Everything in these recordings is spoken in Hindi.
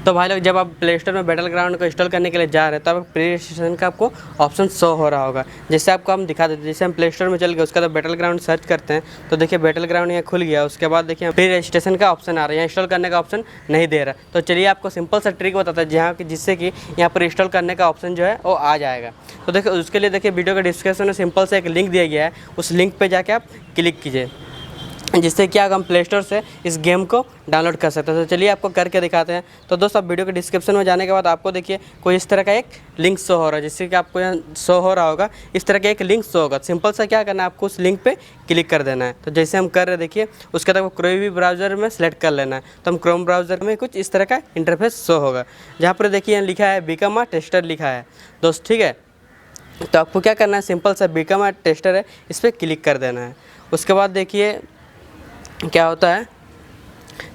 तो भाई लोग जब आप प्ले स्टोर में बैटल ग्राउंड को इंस्टॉल करने के लिए जा रहे हैं तो आप प्ले स्टेशन का आपको ऑप्शन शो हो रहा होगा। जैसे आपको हम दिखा देते हैं, जैसे हम प्ले स्टोर में चल गए उसका तो बैटल ग्राउंड सर्च करते हैं तो देखिए बैटल ग्राउंड यहाँ खुल गया। उसके बाद देखिए प्री रजिस्ट्रेशन का ऑप्शन आ रहा है, यहाँ इंस्टॉल करने का ऑप्शन नहीं दे रहा। तो चलिए आपको सिंपल सा ट्रिक बताता है जहाँ जिससे कि यहाँ पर इंस्टॉल करने का ऑप्शन जो है वो आ जाएगा। तो देखिए उसके लिए देखिए वीडियो के डिस्क्रिप्शन में सिंपल से एक लिंक दिया गया है, उस लिंक पर जाके आप क्लिक कीजिए, जिससे कि हम प्ले स्टोर से इस गेम को डाउनलोड कर सकते हैं। तो चलिए आपको करके दिखाते हैं। तो दोस्तों आप वीडियो के डिस्क्रिप्शन में जाने के बाद आपको देखिए कोई इस तरह का एक लिंक शो हो रहा है, जिससे कि आपको यहाँ शो हो रहा होगा इस तरह का एक लिंक शो होगा। सिंपल सा क्या करना है, आपको उस लिंक पे क्लिक कर देना है। तो जैसे हम कर रहे हैं देखिए उसके बाद आपको कोई भी ब्राउज़र में सेलेक्ट कर लेना है। तो हम क्रोम ब्राउज़र में कुछ इस तरह का इंटरफेस शो होगा, जहाँ पर देखिए यहाँ लिखा है बिकम अ टेस्टर लिखा है दोस्त, ठीक है। तो आपको क्या करना है, सिंपल सा बिकम अ टेस्टर है इस पर क्लिक कर देना है। उसके बाद देखिए क्या होता है,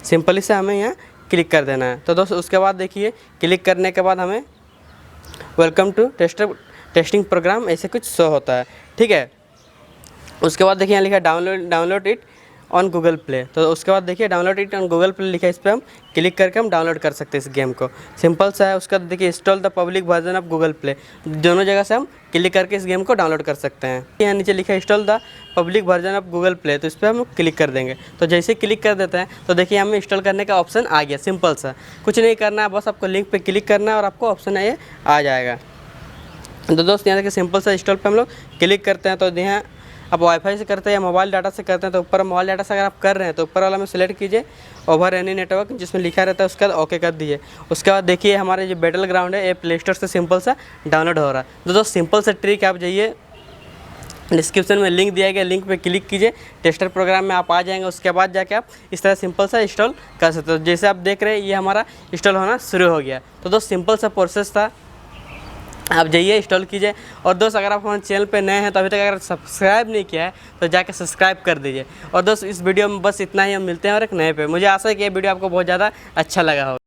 सिंपली से हमें यहाँ क्लिक कर देना है। तो दोस्तों उसके बाद देखिए क्लिक करने के बाद हमें वेलकम टू टेस्टिंग प्रोग्राम ऐसे कुछ शो होता है, ठीक है। उसके बाद देखिए यहाँ लिखा है download it on Google play. तो उसके बाद देखिए download it on Google play लिखा है, इस पर हम क्लिक करके हम डाउनलोड कर सकते हैं इस गेम को। सिंपल सा है। उसका देखिए install the public version of Google play, दोनों जगह से हम क्लिक करके इस गेम को डाउनलोड कर सकते हैं। यहाँ नीचे लिखा है install the public version of Google play, तो इस पर हम क्लिक कर देंगे। तो जैसे क्लिक कर देते हैं तो देखिए हमें इंस्टॉल करने का ऑप्शन आ गया। सिंपल सा, कुछ नहीं करना है, बस आपको लिंक पर क्लिक करना है और आपको ऑप्शन ये आ जाएगा। तो दोस्त यहाँ देखिए सिंपल सा इंस्टॉल पर हम लोग क्लिक करते हैं। तो यहाँ आप वाईफाई से करते हैं या मोबाइल डाटा से करते हैं, तो ऊपर मोबाइल डाटा से अगर आप कर रहे हैं तो ऊपर वाला में सेलेक्ट कीजिए ओवर एनी नेटवर्क, जिसमें लिखा रहता है उसका ओके कर दीजिए। उसके बाद देखिए हमारे जो बैटल ग्राउंड है ये प्ले स्टोर से सिंपल सा डाउनलोड हो रहा है। तो दोस्त सिंपल सा ट्रिक, आप जाइए डिस्क्रिप्शन में लिंक दिया गया, लिंक पे क्लिक कीजिए, टेस्टर प्रोग्राम में आप आ जाएंगे। उसके बाद जाके आप इस तरह सिंपल सा इंस्टॉल कर सकते हो। जैसे आप देख रहे हैं ये हमारा इंस्टॉल होना शुरू हो गया। तो दोस्त सिंपल सा प्रोसेस था, आप जाइए इंस्टॉल कीजिए। और दोस्त अगर आप हमारे चैनल पे नए हैं तो अभी तक अगर सब्सक्राइब नहीं किया है तो जाके सब्सक्राइब कर दीजिए। और दोस्त इस वीडियो में बस इतना ही, हम मिलते हैं और एक नए पे। मुझे आशा है कि ये वीडियो आपको बहुत ज़्यादा अच्छा लगा होगा।